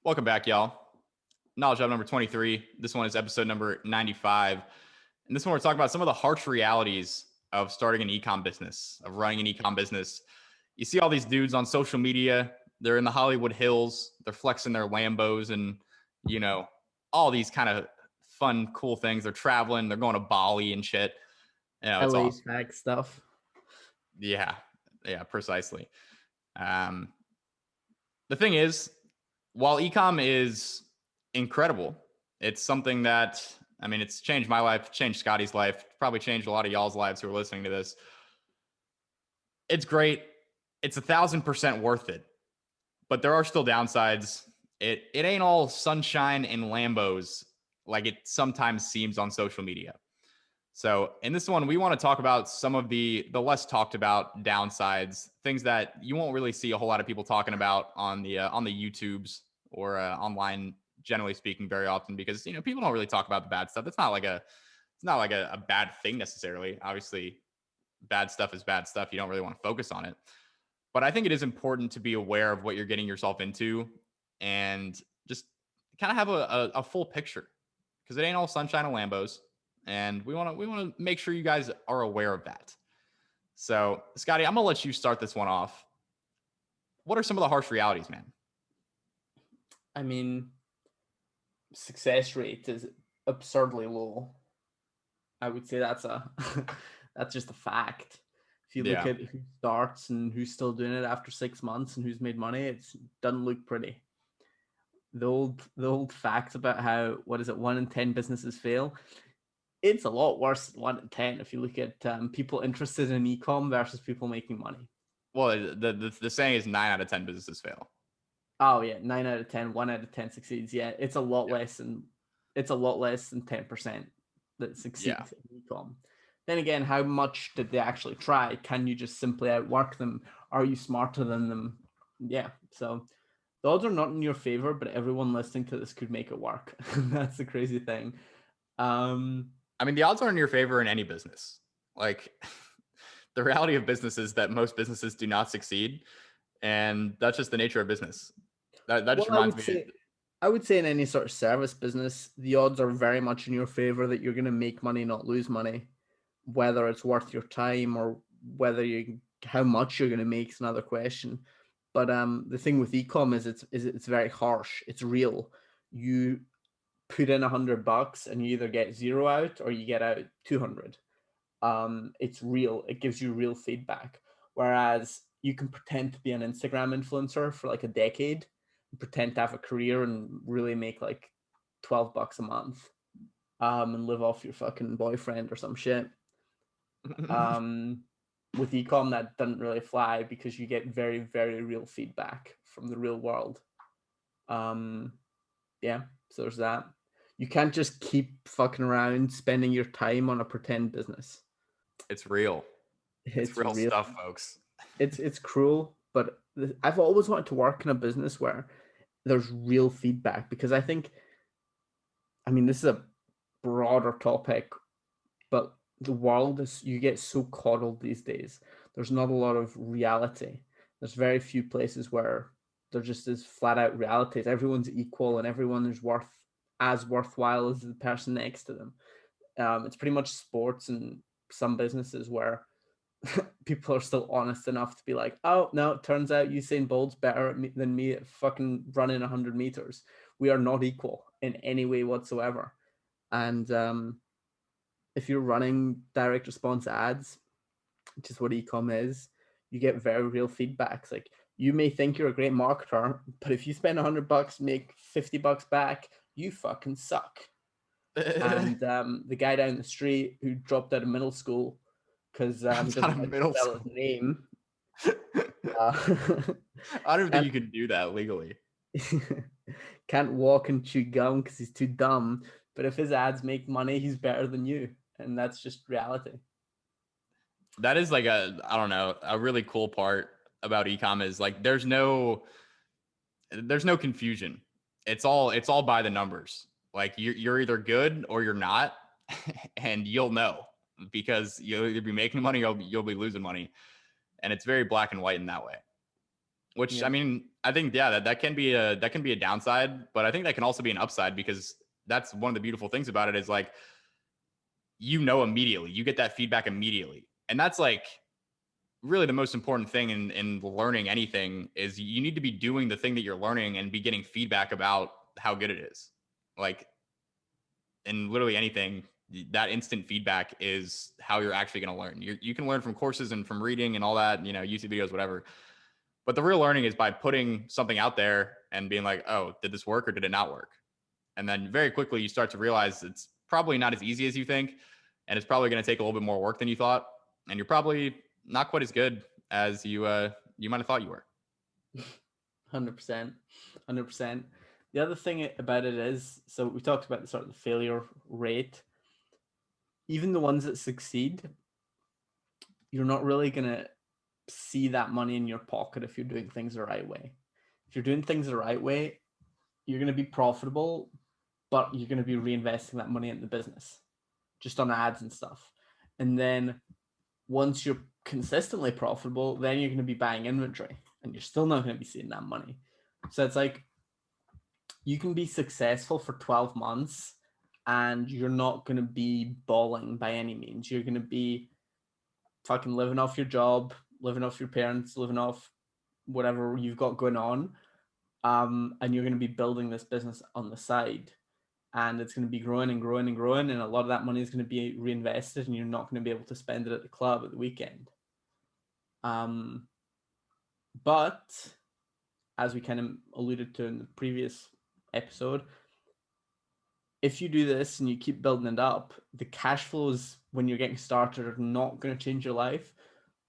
Welcome back, y'all. Knowledge Hub number 23. This one is episode number 95. And this one we're talking about some of the harsh realities of starting an ecom business, of running an ecom business. You see all these dudes on social media, they're in the Hollywood Hills, they're flexing their Lambos and, you know, all these kind of fun, cool things. They're traveling, they're going to Bali and shit. It's LA awesome. tag stuff. Yeah, precisely. Um, the thing is, while ecom is incredible, it's something that, I mean, it's changed my life, changed Scotty's life, probably changed a lot of y'all's lives who are listening to this. It's great. It's 1,000% worth it, but there are still downsides. It ain't all sunshine and Lambos like it sometimes seems on social media. So in this one, we want to talk about some of the less talked about downsides, things that you won't really see a whole lot of people talking about on the YouTubes or online, generally speaking, very often, because people don't really talk about the bad stuff. It's not like a bad thing necessarily. Obviously, bad stuff is bad stuff. You don't really want to focus on it, but I think it is important to be aware of what you're getting yourself into and just kind of have a full picture, because it ain't all sunshine and Lambos. And we want to make sure you guys are aware of that. So, Scotty, I'm gonna let you start this one off. What are some of the harsh realities, man? I mean, success rate is absurdly low. I would say that's that's just a fact. If you look Yeah, at who starts and who's still doing it after 6 months and who's made money, it doesn't look pretty. The old fact about how, what is it, 1 in 10 businesses fail. It's a lot worse than 1 in 10 if you look at people interested in ecom versus people making money. well, the saying is 9 out of 10 businesses fail. Oh yeah, 9 out of 10, 1 out of 10 succeeds. Yeah, it's a lot Yeah, less than 10% that yeah, succeed in ecom. Then again, how much did they actually try? Can you just simply outwork them? Are you smarter than them? Yeah. So the odds are not in your favor, but everyone listening to this could make it work. That's the crazy thing. Um, I mean, the odds are in your favor in any business. Like, the reality of business is that most businesses do not succeed, and that's just the nature of business. That just well, I reminds would me. say I would say in any sort of service business, the odds are very much in your favor that you're going to make money, not lose money. Whether it's worth your time or whether you how much you're going to make is another question. But the thing with ecom is it's very harsh. It's real. You put in $100 and you either get zero out or you get out 200. It's real. It gives you real feedback. Whereas you can pretend to be an Instagram influencer for like a decade, pretend to have a career and really make like $12 a month, and live off your fucking boyfriend or some shit. Um, with ecom, that doesn't really fly because you get very, very real feedback from the real world. Um, yeah, so there's that. You can't just keep fucking around spending your time on a pretend business. It's real. It's It's real real. stuff, folks. It's cruel, but I've always wanted to work in a business where there's real feedback, because I mean, this is a broader topic, but the world is, you get so coddled these days. There's not a lot of reality. There's very few places where there just is flat out realities. Everyone's equal and everyone is as worthwhile as the person next to them. It's pretty much sports and some businesses where people are still honest enough to be like, oh no, it turns out Usain Bolt's better than me at fucking running 100 meters. We are not equal in any way whatsoever. And if you're running direct response ads, which is what ecom is, you get very real feedbacks. Like, you may think you're a great marketer, but if you spend $100, make $50 back, you fucking suck. And the guy down the street who dropped out of middle school because he It's not a doesn't like to middle spell his school. name. Uh, I don't even think can't you can do that legally. can't walk and chew gum because he's too dumb. But if his ads make money, he's better than you, and that's just reality. That is like I don't know, a really cool part about ecom is like there's no confusion. It's all by the numbers. Like you're either good or you're not, and you'll know because you'll either be making money or you'll be losing money, and it's very black and white in that way. which I Yeah. mean, I think, yeah, that can be a downside, but I think that can also be an upside, because that's one of the beautiful things about it is like, immediately, you get that feedback immediately. And that's like really the most important thing in learning anything, is you need to be doing the thing that you're learning and be getting feedback about how good it is. Like, in literally anything, that instant feedback is how you're actually going to learn. You can learn from courses and from reading and all that, YouTube videos, whatever. But the real learning is by putting something out there and being like, oh, did this work or did it not work? And then very quickly you start to realize it's probably not as easy as you think. And it's probably going to take a little bit more work than you thought. And you're probably not quite as good as you might have thought you were. 100%. 100%. The other thing about it is, so we talked about the sort of the failure rate. Even the ones that succeed, you're not really going to see that money in your pocket if you're doing things the right way. If you're doing things the right way, you're going to be profitable, but you're going to be reinvesting that money in the business just on ads and stuff. And then once you're consistently profitable, then you're going to be buying inventory and you're still not going to be seeing that money. So it's like you can be successful for 12 months and you're not going to be balling by any means. You're going to be fucking living off your job, living off your parents, living off whatever you've got going on. And you're going to be building this business on the side. And it's going to be growing and growing and growing. And a lot of that money is going to be reinvested and you're not going to be able to spend it at the club at the weekend. But as we kind of alluded to in the previous episode, if you do this and you keep building it up, the cash flows when you're getting started are not going to change your life.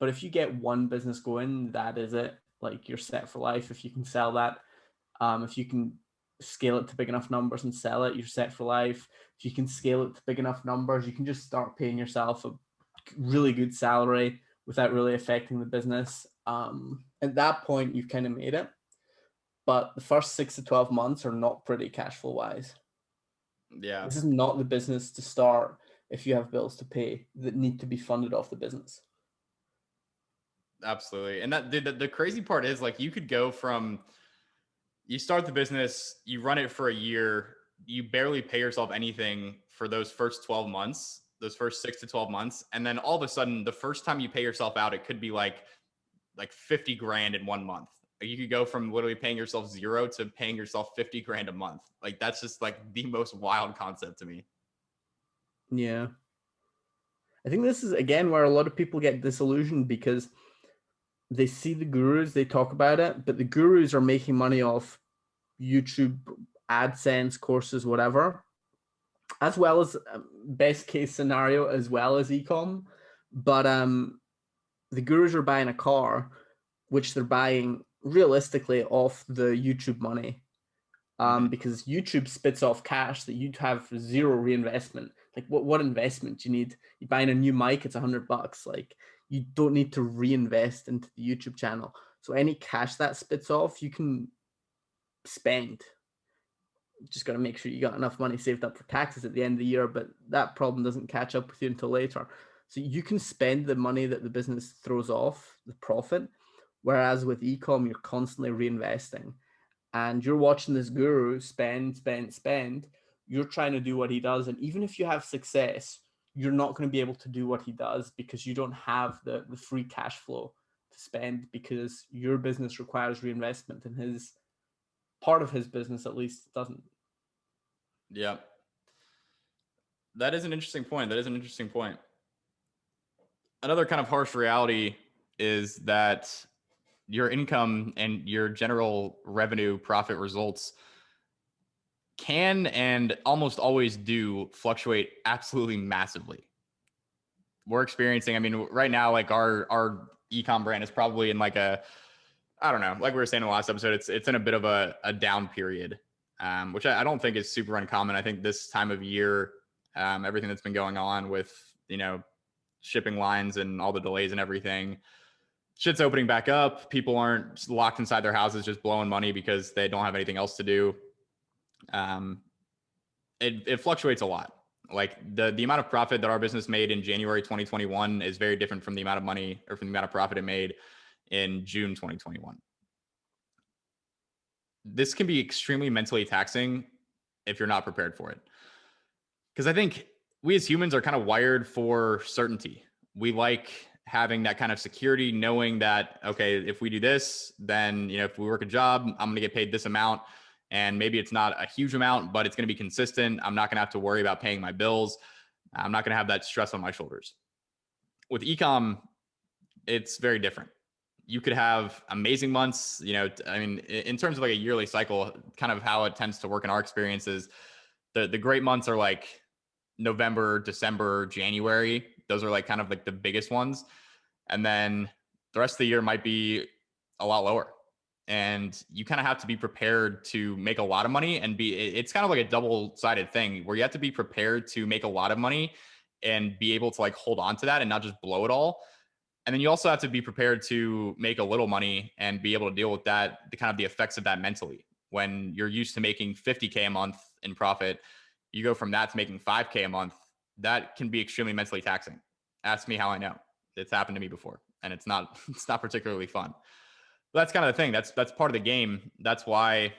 But if you get one business going, that is it. Like, you're set for life. If you can sell that, if you can scale it to big enough numbers and sell it, you're set for life. If you can scale it to big enough numbers, you can just start paying yourself a really good salary without really affecting the business. At that point, you've kind of made it. But the first 6 to 12 months are not pretty cash flow wise. Yeah, This is not the business to start if you have bills to pay that need to be funded off the business. absolutely. And that the crazy part is, like, you could go from, you start the business, you run it for a year, you barely pay yourself anything for those first 12 months, those first 6 to 12 months. And then all of a sudden, the first time you pay yourself out, it could be like 50 grand in 1 month. Like, you could go from literally paying yourself zero to paying yourself 50 grand a month. Like, that's just like the most wild concept to me. Yeah. I think this is, again, where a lot of people get disillusioned because they see the gurus, they talk about it, but the gurus are making money off YouTube, AdSense, courses, whatever, as well as best case scenario, as well as ecom. But the gurus are buying a car, which they're buying realistically off the YouTube money. Because YouTube spits off cash that you'd have zero reinvestment. Like, what investment do you need? You're buying a new mic, it's $100. Like, you don't need to reinvest into the YouTube channel. So any cash that spits off, you can spend. You just got to make sure you got enough money saved up for taxes at the end of the year, but that problem doesn't catch up with you until later. So you can spend the money that the business throws off, the profit, whereas with ecom, you're constantly reinvesting. And you're watching this guru spend, spend, spend. You're trying to do what he does. And even if you have success, you're not going to be able to do what he does because you don't have the free cash flow to spend, because your business requires reinvestment and his part of his business at least doesn't. Yeah. That is an interesting point. That is an interesting point. Another kind of harsh reality is that your income and your general revenue profit results can and almost always do fluctuate absolutely massively. We're experiencing, I mean, right now, like, our ecom brand is probably in like a, I don't know, like we were saying in the last episode, it's in a bit of a down period, which I don't think is super uncommon. I think this time of year, everything that's been going on with, shipping lines and all the delays and everything, shit's opening back up. People aren't locked inside their houses just blowing money because they don't have anything else to do. It fluctuates a lot. Like, the amount of profit that our business made in January 2021 is very different from the amount of money or from the amount of profit it made in June 2021. this can be extremely mentally taxing if you're not prepared for it. Because I think we as humans are kind of wired for certainty. We like having that kind of security, knowing that, okay, if we do this, then, if we work a job, I'm going to get paid this amount. And maybe it's not a huge amount, but it's going to be consistent. I'm not going to have to worry about paying my bills. I'm not going to have that stress on my shoulders. With ecom, it's very different. You could have amazing months, I mean, in terms of like a yearly cycle, kind of how it tends to work in our experiences, the great months are like November, December, January. Those are like kind of like the biggest ones. And then the rest of the year might be a lot lower. And you kind of have to be prepared to make a lot of money and it's kind of like a double-sided thing where you have to be prepared to make a lot of money and be able to like hold on to that and not just blow it all. And then you also have to be prepared to make a little money and be able to deal with that, the kind of the effects of that mentally. When you're used to making 50K a month in profit, you go from that to making 5K a month. That can be extremely mentally taxing. Ask me how I know. It's happened to me before, and it's not it's not particularly fun. But that's kind of the thing. That's part of the game. That's why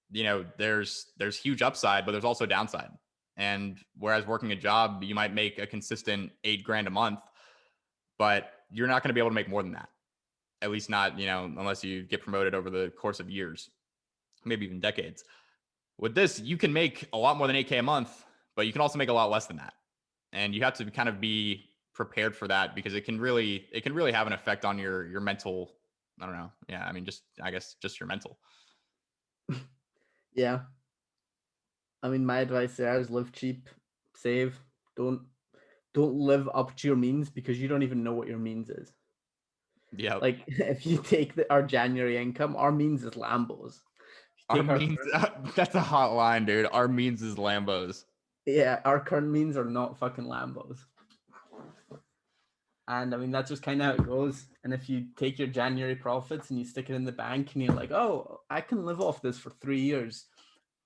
there's huge upside, but there's also downside. And whereas working a job, you might make a consistent 8 grand a month, but you're not going to be able to make more than that. At least not, unless you get promoted over the course of years, maybe even decades. With this, you can make a lot more than 8K a month, but you can also make a lot less than that. And you have to kind of be prepared for that because it can really have an effect on your mental, I don't know. Yeah, I mean I guess just your mental. Yeah. I mean, my advice there is live cheap, save, don't live up to your means because you don't even know what your means is. Yep. Like if you take our January income, our means is Lambos. If you Our take our means that's a hot line, dude. Our means is Lambos. yeah, our current means are not fucking Lambos. And I mean, that's just kind of how it goes. And if you take your January profits and you stick it in the bank and you're like, oh, I can live off this for 3 years,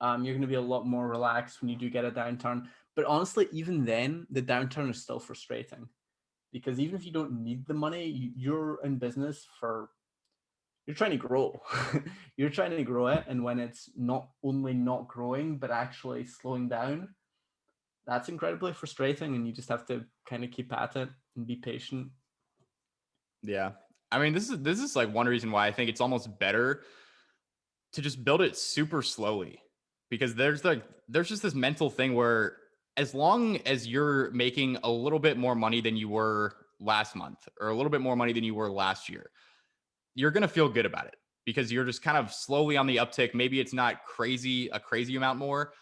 you're going to be a lot more relaxed when you do get a downturn. But honestly, even then, the downturn is still frustrating because even if you don't need the money, you're in business you're trying to grow. You're trying to grow it. And when it's not only not growing, but actually slowing down, that's incredibly frustrating. And you just have to kind of keep at it and be patient. Yeah. I mean, this is like one reason why I think it's almost better to just build it super slowly because there's just this mental thing where as long as you're making a little bit more money than you were last month or a little bit more money than you were last year, you're going to feel good about it because you're just kind of slowly on the uptick. Maybe it's not a crazy amount more,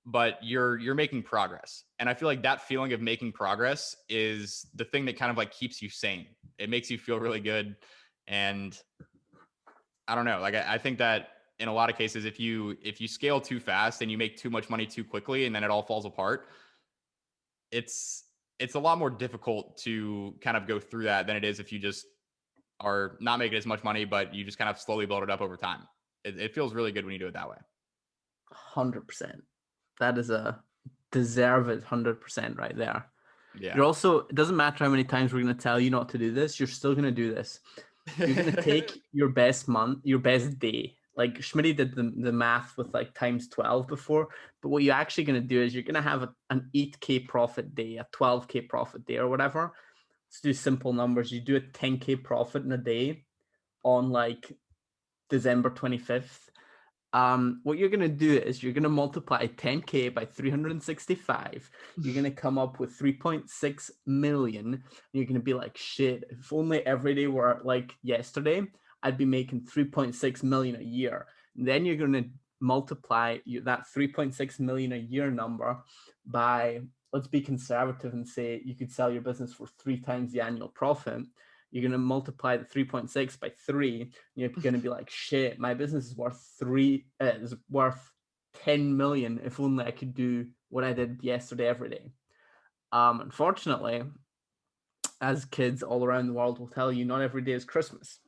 but you're making progress. And I feel like that feeling of making progress is the thing that kind of like keeps you sane. It makes you feel really good. And I don't know, like I think that in a lot of cases, if you scale too fast and you make too much money too quickly and then it all falls apart, it's a lot more difficult to kind of go through that than it is if you just are not making as much money, but you just kind of slowly build it up over time. It feels really good when you do it that way. 100%. That is a deserved 100% right there. Yeah. You're also, it doesn't matter how many times we're going to tell you not to do this, you're still going to do this. You're going to take your best month, your best day. Like Schmitty did the math with like times 12 before, but what you're actually going to do is you're going to have an 8K profit day, a 12K profit day or whatever. Let's do simple numbers. You do a 10K profit in a day on like December 25th. What you're going to do is you're going to multiply 10K by 365. You're going to come up with 3.6 million. And you're going to be like, shit, if only every day were like yesterday, I'd be making 3.6 million a year. And then you're going to multiply that 3.6 million a year number by, let's be conservative and say you could sell your business for 3 times the annual profit. You're going to multiply the 3.6 by 3. You're going to be like, shit, my business is worth 10 million if only I could do what I did yesterday every day. Unfortunately, as kids all around the world will tell you, not every day is Christmas.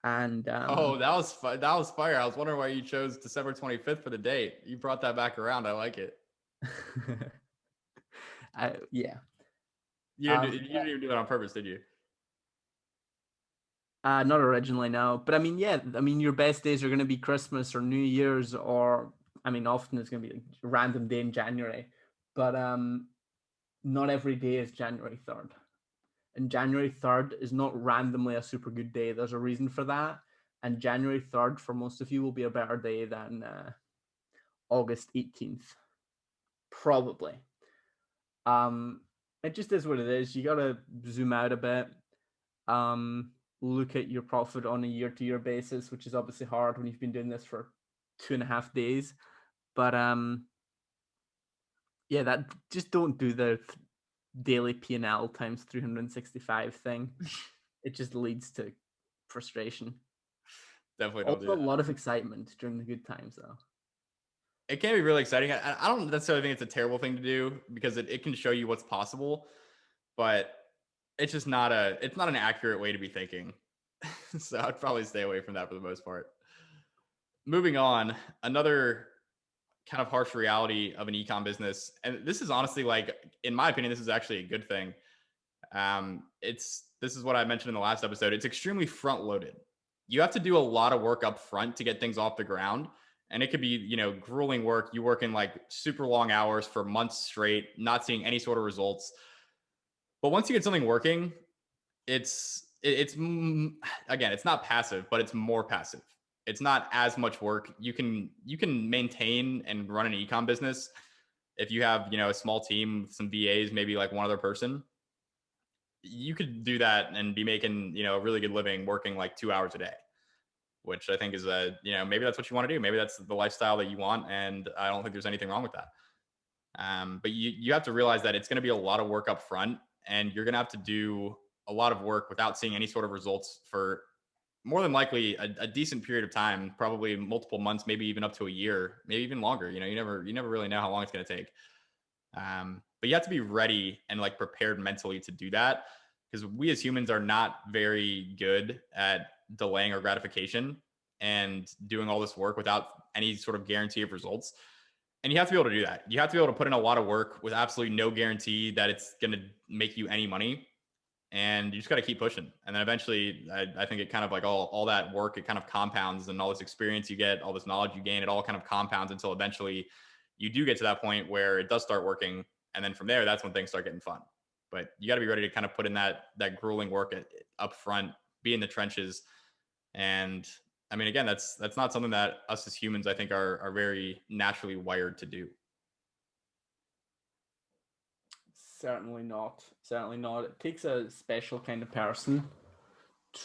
And oh, that was that was fire. I was wondering why you chose December 25th for the date. You brought that back around. I like it. Yeah. You didn't even do that on purpose, did you? Not originally, no. But I mean, yeah, I mean, your best days are going to be Christmas or New Year's, or I mean, often it's going to be like a random day in January. But not every day is January 3rd. And January 3rd is not randomly a super good day. There's a reason for that. And January 3rd for most of you will be a better day than August 18th, probably. Um, it just is what it is. You got to zoom out a bit. Um, Look at your profit on a year-to-year basis, which is obviously hard when you've been doing this for 2.5 days. But yeah, that just don't do the daily P&L times 365 thing. It just leads to frustration. Definitely don't do Also, a that. lot of excitement during the good times, though. It can be really exciting. I don't necessarily think it's a terrible thing to do because it can show you what's possible, but it's just it's not an accurate way to be thinking. So I'd probably stay away from that for the most part. Moving on, another kind of harsh reality of an ecom business, and this is honestly, like, in my opinion, this is actually a good thing. This is what I mentioned in the last episode. It's extremely front loaded. You have to do a lot of work up front to get things off the ground. And it could be, grueling work. You work in like super long hours for months straight, not seeing any sort of results. But once you get something working, it's again, it's not passive, but it's more passive. It's not as much work. You can maintain and run an ecom business if you have, a small team, some VAs, maybe like one other person. You could do that and be making, a really good living working like 2 hours a day, which I think is maybe that's what you want to do. Maybe that's the lifestyle that you want. And I don't think there's anything wrong with that. But you have to realize that it's going to be a lot of work up front, and you're going to have to do a lot of work without seeing any sort of results for more than likely a decent period of time, probably multiple months, maybe even up to a year, maybe even longer. You never really know how long it's going to take. But you have to be ready and like prepared mentally to do that, because we as humans are not very good at delaying our gratification and doing all this work without any sort of guarantee of results. And you have to be able to do that. You have to be able to put in a lot of work with absolutely no guarantee that it's going to make you any money. And you just got to keep pushing. And then eventually, I think it kind of like all that work, it kind of compounds, and all this experience you get, all this knowledge you gain, it all kind of compounds until eventually you do get to that point where it does start working. And then from there, that's when things start getting fun. But you got to be ready to kind of put in that grueling work up front, be in the trenches. And I mean, again, that's not something that us as humans, I think, are very naturally wired to do. Certainly not. Certainly not. It takes a special kind of person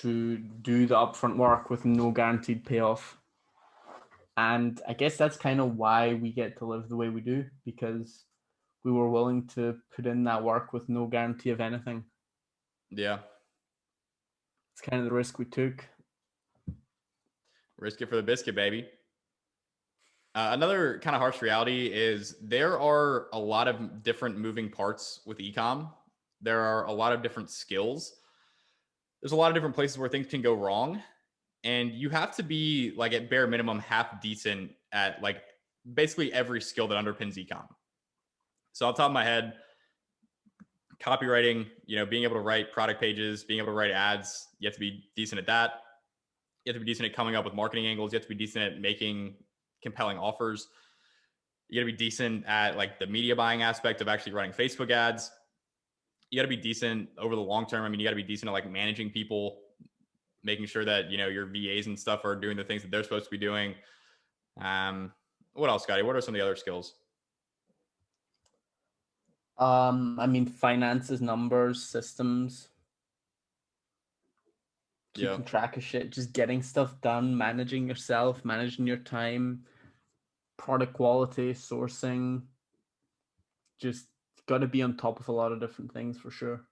to do the upfront work with no guaranteed payoff. And I guess that's kind of why we get to live the way we do, because we were willing to put in that work with no guarantee of anything. Yeah. It's kind of the risk we took. Risk it for the biscuit, baby. Another kind of harsh reality is there are a lot of different moving parts with ecom. There are a lot of different skills. There's a lot of different places where things can go wrong. And you have to be, like, at bare minimum, half decent at like basically every skill that underpins ecom. So off the top of my head, copywriting, being able to write product pages, being able to write ads, you have to be decent at that. You have to be decent at coming up with marketing angles. You have to be decent at making compelling offers. You got to be decent at like the media buying aspect of actually running Facebook ads. You got to be decent over the long term. I mean, you got to be decent at like managing people, making sure that, your VAs and stuff are doing the things that they're supposed to be doing. What else, Scotty? What are some of the other skills? I mean, finances, numbers, systems, Yeah. keeping track of shit, just getting stuff done, managing yourself, managing your time, product quality, sourcing, just got to be on top of a lot of different things for sure.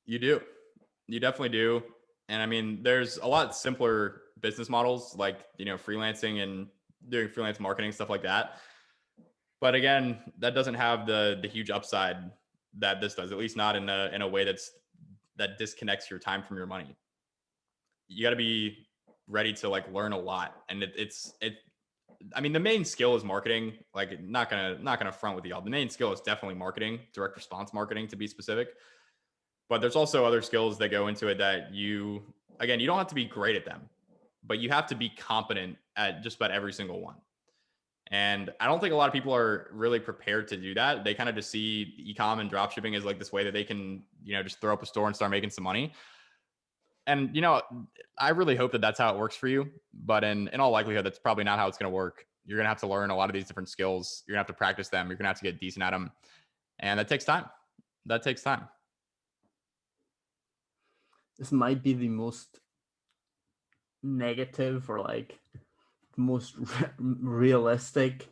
You do. You definitely do. And I mean, there's a lot simpler business models like, freelancing and doing freelance marketing, stuff like that. But again, that doesn't have the huge upside that this does, at least not in a way that disconnects your time from your money. You got to be ready to like learn a lot. And I mean, the main skill is marketing. Like, not gonna front with y'all. The main skill is definitely marketing, direct response marketing, to be specific. But there's also other skills that go into it that again, you don't have to be great at them, but you have to be competent at just about every single one. And I don't think a lot of people are really prepared to do that. They kind of just see e-com and drop shipping as like this way that they can, just throw up a store and start making some money. And, I really hope that that's how it works for you. But in all likelihood, that's probably not how it's going to work. You're going to have to learn a lot of these different skills. You're going to have to practice them. You're going to have to get decent at them. And that takes time. That takes time. This might be the most negative or like most realistic,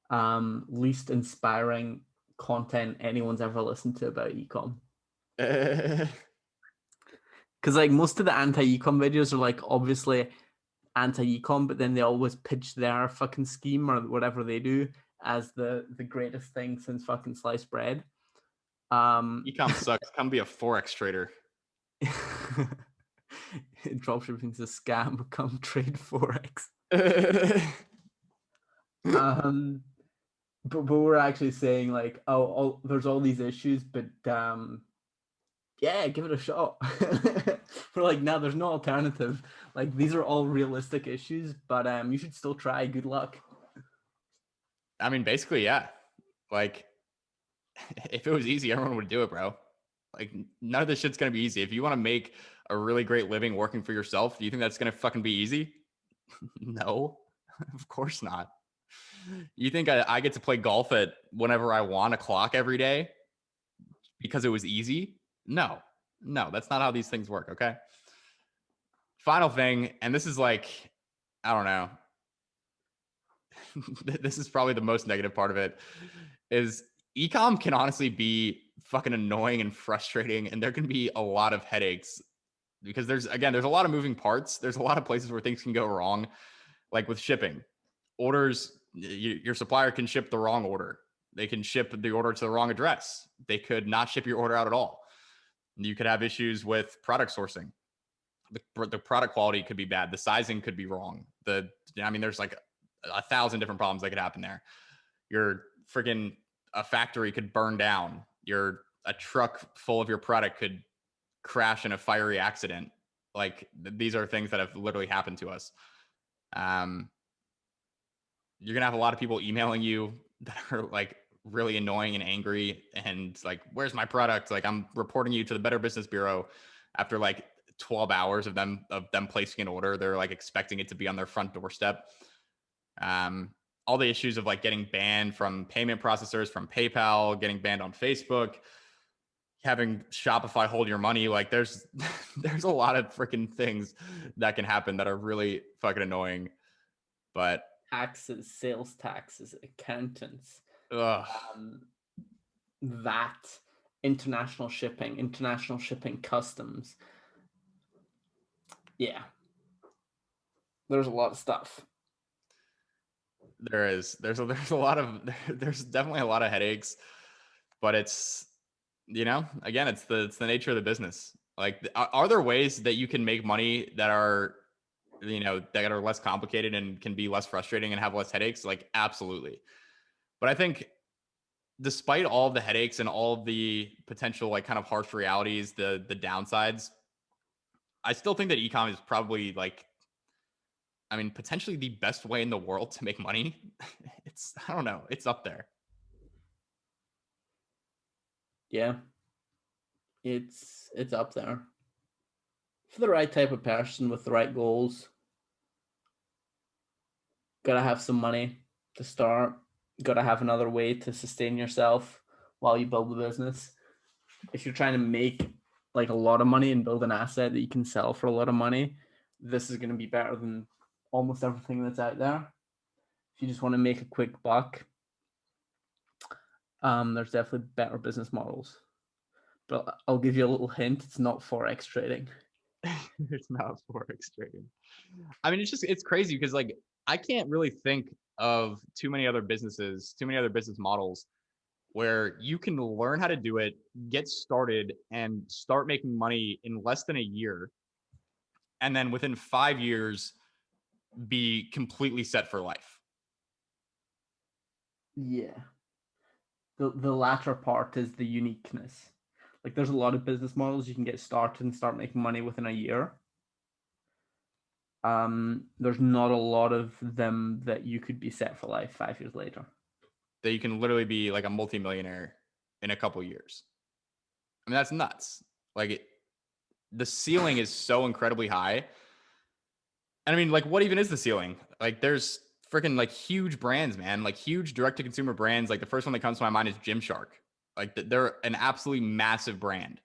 least inspiring content anyone's ever listened to about ecom. Because like most of the anti-ecom videos are like obviously anti-ecom, but then they always pitch their fucking scheme or whatever they do as the greatest thing since fucking sliced bread. Ecom sucks. Come be a Forex trader. Dropshipping's a scam. Come trade Forex. But we're actually saying like, there's all these issues, but yeah, give it a shot. We're like, no, there's no alternative. Like these are all realistic issues, but you should still try. Good luck. I mean, basically, yeah. Like, if it was easy, everyone would do it, bro. Like, none of this shit's gonna be easy. If you want to make a really great living working for yourself, do you think that's gonna fucking be easy? No, of course not. You think I get to play golf at whenever I want a clock every day because it was easy? No, that's not how these things work. Okay. Final thing, and this is like, I don't know. This is probably the most negative part of it, is ecom can honestly be fucking annoying and frustrating, and there can be a lot of headaches because there's a lot of moving parts. There's a lot of places where things can go wrong, like with shipping. Orders, your supplier can ship the wrong order. They can ship the order to the wrong address. They could not ship your order out at all. You could have issues with product sourcing. The product quality could be bad. The sizing could be wrong. There's like 1,000 different problems that could happen there. Your freaking a factory could burn down. A truck full of your product could crash in a fiery accident. Like these are things that have literally happened to us. You're gonna have a lot of people emailing you that are like really annoying and angry and like, where's my product? Like, I'm reporting you to the Better Business Bureau after like 12 hours of them placing an order. They're like expecting it to be on their front doorstep. All the issues of like getting banned from payment processors, from PayPal, getting banned on Facebook, having Shopify hold your money. Like there's a lot of freaking things that can happen that are really fucking annoying. But taxes, sales taxes, accountants, ugh. VAT, international shipping customs. Yeah. There's a lot of stuff. There's a lot of there's definitely a lot of headaches, but it's again, it's the nature of the business. Like, are there ways that you can make money that are that are less complicated and can be less frustrating and have less headaches? Like, absolutely. But I think despite all of the headaches and all of the potential like kind of harsh realities, the downsides, I still think that ecom is probably like, potentially the best way in the world to make money. I don't know. It's up there. Yeah. It's up there. For the right type of person with the right goals. Gotta have some money to start. Gotta have another way to sustain yourself while you build the business. If you're trying to make like a lot of money and build an asset that you can sell for a lot of money, this is going to be better than almost everything that's out there. If you just want to make a quick buck, there's definitely better business models. But I'll give you a little hint: it's not forex trading. It's not forex trading. It's crazy because like I can't really think of too many other business models where you can learn how to do it, get started, and start making money in less than a year, and then within 5 years be completely set for life. Yeah. The latter part is the uniqueness. Like there's a lot of business models you can get started and start making money within a year. There's not a lot of them that you could be set for life 5 years later. That you can literally be like a multimillionaire in a couple years. I mean, that's nuts. Like the ceiling is so incredibly high. And I mean, like, what even is the ceiling? Like, there's freaking like huge brands, man, like huge direct to consumer brands. Like the first one that comes to my mind is Gymshark. Like they're an absolutely massive brand,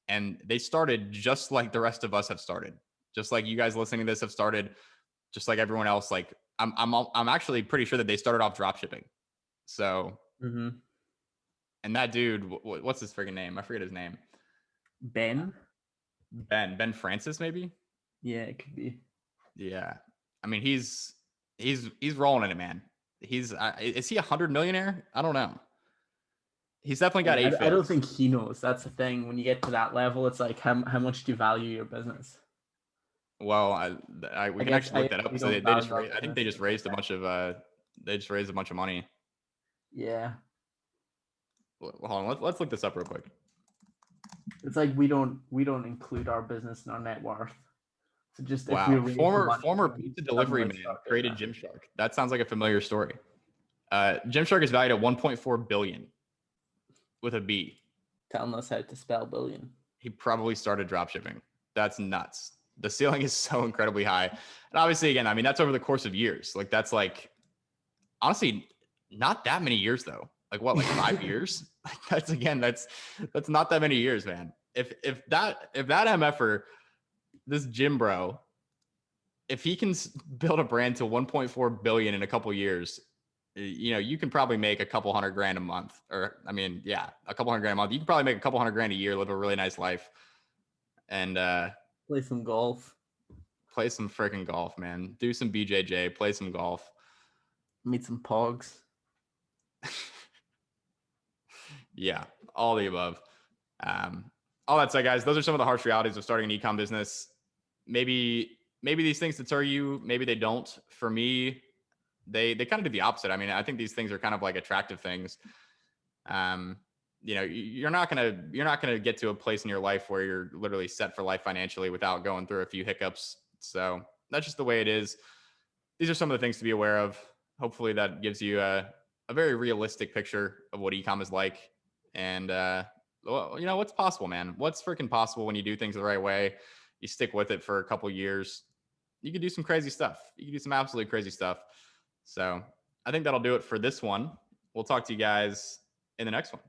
and they started just like the rest of us have started, just like you guys listening to this have started, just like everyone else. Like I'm actually pretty sure that they started off drop shipping. So, and that dude, what's his freaking name? I forget his name. Ben. Ben Francis, maybe. Yeah, it could be. Yeah, I mean he's rolling in it, man. He's is he 100 millionaire? I don't know. He's definitely got eight I don't fils. think he knows. That's the thing. When you get to that level, it's like how much do you value your business? Well, we I can guess actually look that up. we So don't they just value our I think they business. just raised a bunch of money. Yeah, Hold on, let's look this up real quick. it's like we don't include our business in our net worth. So just if we Wow, raise the money, former we pizza delivery suddenly man start doing created that. Gymshark. That sounds like a familiar story. Gymshark is valued at 1.4 billion with a B. Telling us how to spell billion. He probably started drop shipping. That's nuts. The ceiling is so incredibly high. And obviously, again, I mean, that's over the course of years. Like, that's like, honestly, not that many years, though. Like, what, like 5 years? That's not that many years, man. If that MFer, this gym bro, if he can build a brand to 1.4 billion in a couple years, you can probably make a couple $100,000 a month, or I mean, yeah, a couple $100,000 a month. You can probably make a couple $100,000 a year, live a really nice life, and Play some golf. play some freaking golf, man. Do some BJJ, play some golf. Meet some pogs. Yeah, all the above. All that said, guys, those are some of the harsh realities of starting an e-com business. Maybe these things deter you, maybe they don't. For me, they kind of do the opposite. I mean, I think these things are kind of like attractive things. You're not gonna get to a place in your life where you're literally set for life financially without going through a few hiccups. So that's just the way it is. These are some of the things to be aware of. Hopefully that gives you a very realistic picture of what ecom is like. And what's possible, man. What's freaking possible when you do things the right way. You stick with it for a couple years. You can do some crazy stuff. You can do some absolutely crazy stuff. So I think that'll do it for this one. We'll talk to you guys in the next one.